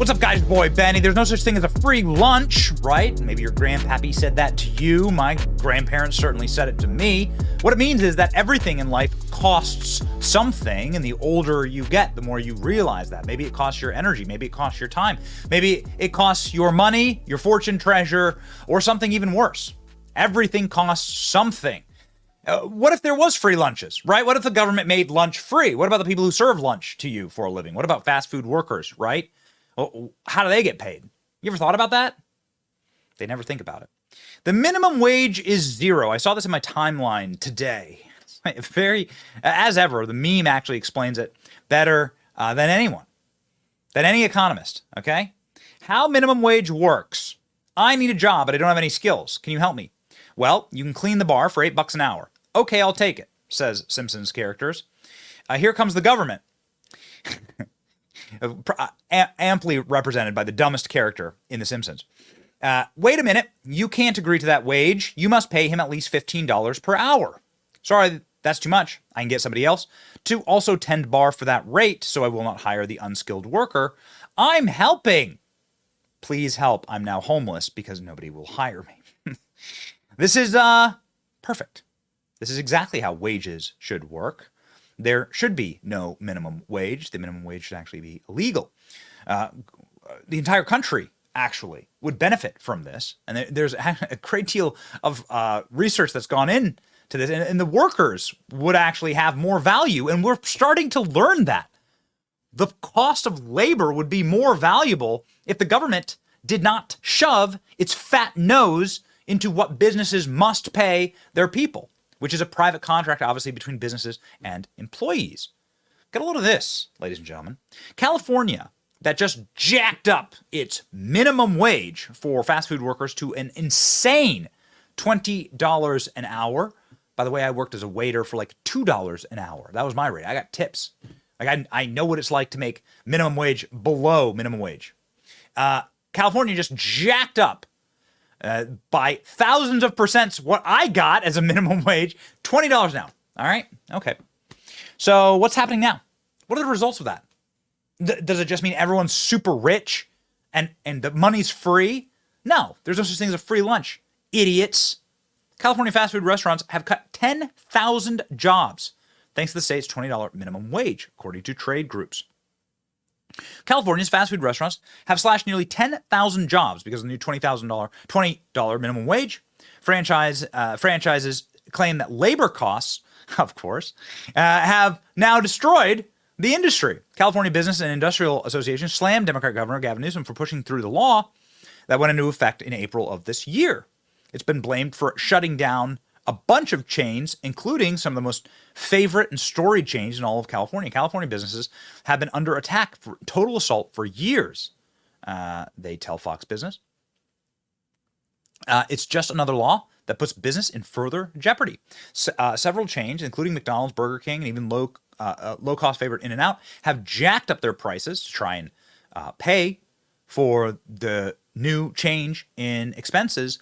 What's up, guys? Boy, Benny. There's no such thing as a free lunch, right? Maybe your grandpappy said that to you. My grandparents certainly said it to me. What it means is that everything in life costs something, and the older you get, the more you realize that. Maybe it costs your energy. Maybe it costs your time. Maybe it costs your money, your fortune, treasure, or something even worse. Everything costs something. What if there was free lunches, right? What if the government made lunch free? What about the people who serve lunch to you for a living? What about fast food workers, right? Well, how do they get paid? You ever thought about that? They never think about it. The minimum wage is zero. I saw this in my timeline today. As ever, the meme actually explains it better than anyone, than any economist, okay? How minimum wage works. I need a job, but I don't have any skills. Can you help me? Well, you can clean the bar for $8 an hour. Okay, I'll take it, says Simpsons characters. Here comes the government. Amply represented by the dumbest character in The Simpsons. Wait a minute, you can't agree to that wage. You must pay him at least $15 per hour. Sorry, that's too much. I can get somebody else to also tend bar for that rate, so I will not hire the unskilled worker. I'm helping. Please help. I'm now homeless because nobody will hire me. This is perfect. This is exactly how wages should work. There should be no minimum wage. The minimum wage should actually be illegal. The entire country actually would benefit from this. And there's a great deal of research that's gone into this. And the workers would actually have more value. And we're starting to learn that. The cost of labor would be more valuable if the government did not shove its fat nose into what businesses must pay their people, which is a private contract, obviously, between businesses and employees. Get a load of this, ladies and gentlemen. California, that just jacked up its minimum wage for fast food workers to an insane $20 an hour. By the way, I worked as a waiter for like $2 an hour. That was my rate. I got tips. Like I know what it's like to make minimum wage below minimum wage. California just jacked up by thousands of percents what I got as a minimum wage, $20 an hour. All right? Okay. So what's happening now? What are the results of that? Does it just mean everyone's super rich and the money's free? No, there's no such thing as a free lunch. Idiots. California fast food restaurants have cut 10,000 jobs thanks to the state's $20 minimum wage, according to trade groups. California's fast food restaurants have slashed nearly 10,000 jobs because of the new $20 minimum wage. Franchises claim that labor costs, of course, have now destroyed the industry. California Business and Industrial Association slammed Democrat Governor Gavin Newsom for pushing through the law that went into effect in April of this year. It's been blamed for shutting down a bunch of chains, including some of the most favorite and storied chains in all of California. California businesses have been under attack for total assault for years, they tell Fox Business. It's just another law that puts business in further jeopardy. Several chains, including McDonald's, Burger King, and even low-cost favorite In-N-Out, have jacked up their prices to try and pay for the new change in expenses.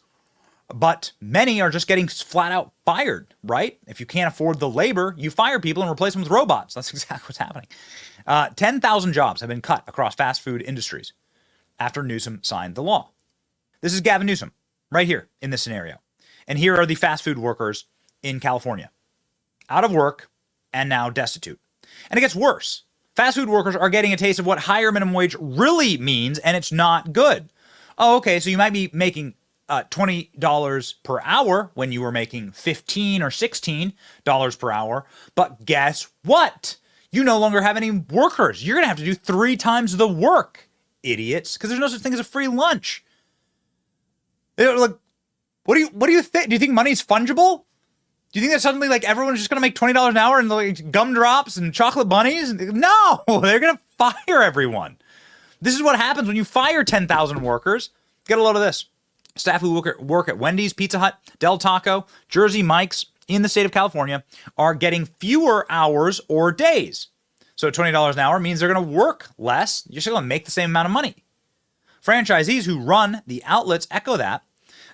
But many are just getting flat out fired, right? If you can't afford the labor, you fire people and replace them with robots. That's exactly what's happening. 10,000 jobs have been cut across fast food industries after Newsom signed the law. This is Gavin Newsom right here in this scenario. And here are the fast food workers in California, out of work and now destitute. And it gets worse. Fast food workers are getting a taste of what higher minimum wage really means, and it's not good. Oh, okay, so you might be making $20 per hour when you were making $15 or $16 per hour. But guess what? You no longer have any workers. You're going to have to do 3 times the work, idiots, because there's no such thing as a free lunch. Like, what do you think? Do you think money's fungible? Do you think that suddenly like everyone's just going to make $20 an hour and like gumdrops and chocolate bunnies? No, they're going to fire everyone. This is what happens when you fire 10,000 workers. Get a load of this. Staff who work at Wendy's, Pizza Hut, Del Taco, Jersey Mike's in the state of California are getting fewer hours or days. So $20 an hour means they're going to work less. You're still going to make the same amount of money. Franchisees who run the outlets echo that,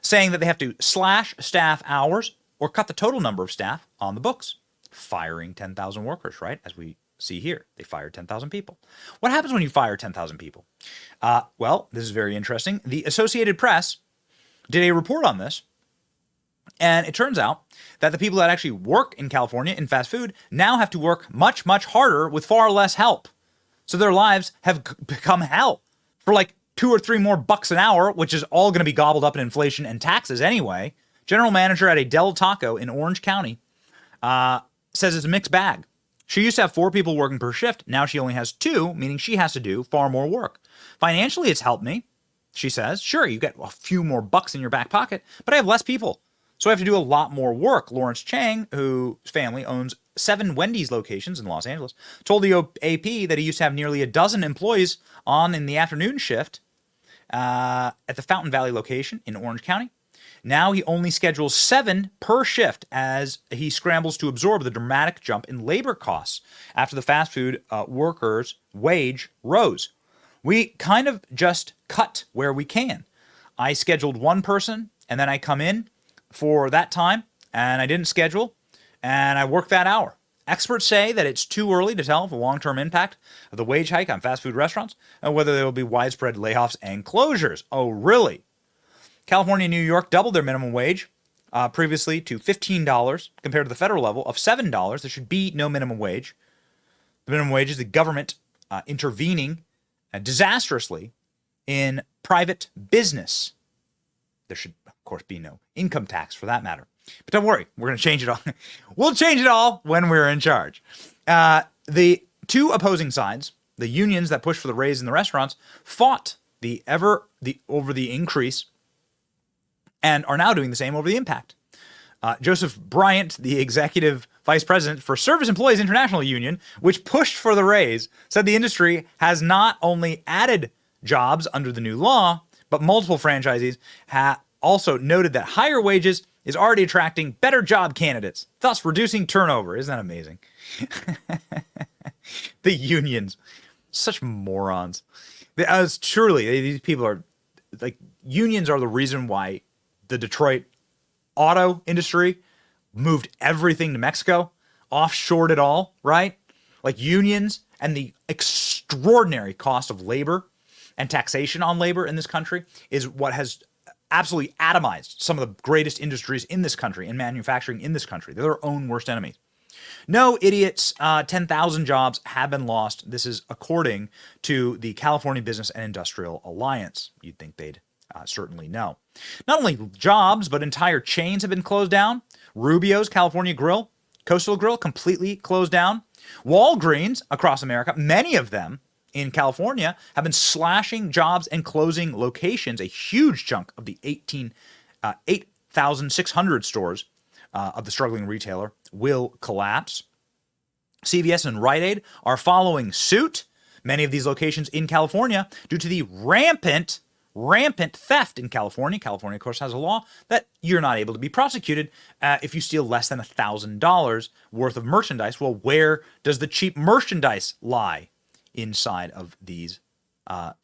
saying that they have to slash staff hours or cut the total number of staff on the books, firing 10,000 workers, right? As we See here, they fired 10,000 people. What happens when you fire 10,000 people? Well, this is very interesting. The Associated Press did a report on this, and it turns out that the people that actually work in California in fast food now have to work much, much harder with far less help. So their lives have become hell for like $2 or $3 more an hour, which is all going to be gobbled up in inflation and taxes anyway. General manager at a Del Taco in Orange County says it's a mixed bag. She used to have 4 people working per shift. Now she only has 2, meaning she has to do far more work. Financially, it's helped me, she says. Sure, you get a few more bucks in your back pocket, but I have less people. So I have to do a lot more work. Lawrence Chang, whose family owns 7 Wendy's locations in Los Angeles, told the AP that he used to have nearly a dozen employees on in the afternoon shift at the Fountain Valley location in Orange County. Now he only schedules 7 per shift as he scrambles to absorb the dramatic jump in labor costs after the fast food workers' wage rose. We kind of just cut where we can. I scheduled 1 person, and then I come in for that time, and I didn't schedule, and I work that hour. Experts say that it's too early to tell the long-term impact of the wage hike on fast food restaurants and whether there will be widespread layoffs and closures. Oh, really? California and New York doubled their minimum wage previously to $15 compared to the federal level of $7. There should be no minimum wage. The minimum wage is the government intervening disastrously in private business. There should, of course, be no income tax for that matter. But don't worry, we're going to change it all. We'll change it all when we're in charge. The 2 opposing sides, the unions that push for the raise in the restaurants, fought over the increase and are now doing the same over the impact. Joseph Bryant, the executive vice president for Service Employees International Union, which pushed for the raise, said the industry has not only added jobs under the new law, but multiple franchisees also noted that higher wages is already attracting better job candidates, thus reducing turnover. Isn't that amazing? The unions, such morons. Truly, these people are like, unions are the reason why the Detroit auto industry moved everything to Mexico, offshored it all, right? Like, unions and the extraordinary cost of labor and taxation on labor in this country is what has absolutely atomized some of the greatest industries in this country, in manufacturing in this country. They're their own worst enemies. No, idiots, 10,000 jobs have been lost. This is according to the California Business and Industrial Alliance. You'd think they'd certainly know. Not only jobs, but entire chains have been closed down. Rubio's California Grill, Coastal Grill, completely closed down. Walgreens across America, many of them in California, have been slashing jobs and closing locations. A huge chunk of the 8,600 stores of the struggling retailer will collapse. CVS and Rite Aid are following suit. Many of these locations in California due to the rampant theft in California. California, of course, has a law that you're not able to be prosecuted if you steal less than $1,000 worth of merchandise. Well, where does the cheap merchandise lie? Inside of these,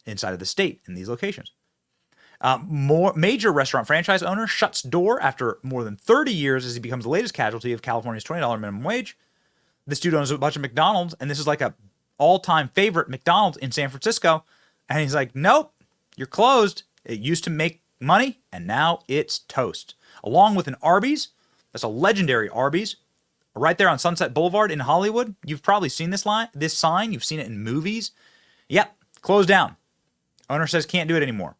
inside of the state in these locations. More major restaurant franchise owner shuts door after more than 30 years as he becomes the latest casualty of California's $20 minimum wage. This dude owns a bunch of McDonald's, and this is like a all-time favorite McDonald's in San Francisco. And he's like, nope, you're closed. It used to make money, and now it's toast. Along with an Arby's, that's a legendary Arby's, right there on Sunset Boulevard in Hollywood. You've probably seen this sign. You've seen it in movies. Yep, closed down. Owner says can't do it anymore.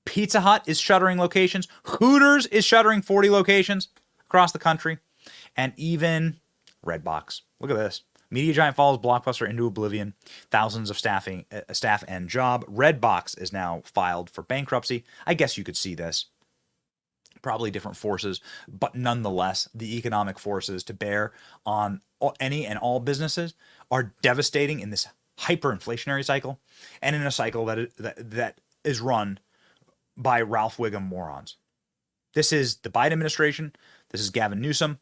Pizza Hut is shuttering locations. Hooters is shuttering 40 locations across the country. And even Redbox. Look at this. Media giant follows Blockbuster into oblivion. Thousands of staff and job. Redbox is now filed for bankruptcy. I guess you could see this. Probably different forces, but nonetheless, the economic forces to bear on any and all businesses are devastating in this hyperinflationary cycle, and in a cycle that is run by Ralph Wiggum morons. This is the Biden administration. This is Gavin Newsom.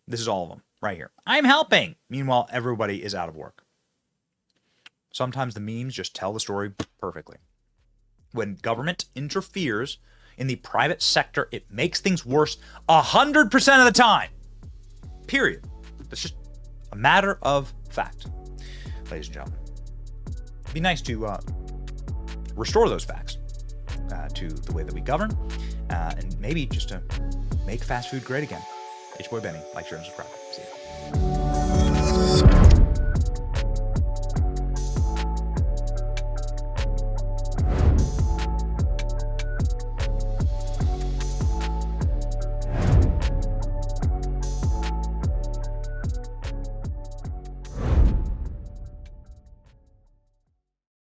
This is all of them right here. I'm helping. Meanwhile, everybody is out of work. Sometimes the memes just tell the story perfectly. When government interferes in the private sector, it makes things worse 100% of the time. Period. That's just a matter of fact. ladies and gentlemen. It'd be nice to restore those facts to the way that we govern, and maybe just to make fast food great again. H Boy Benny, like, share, and subscribe. See ya.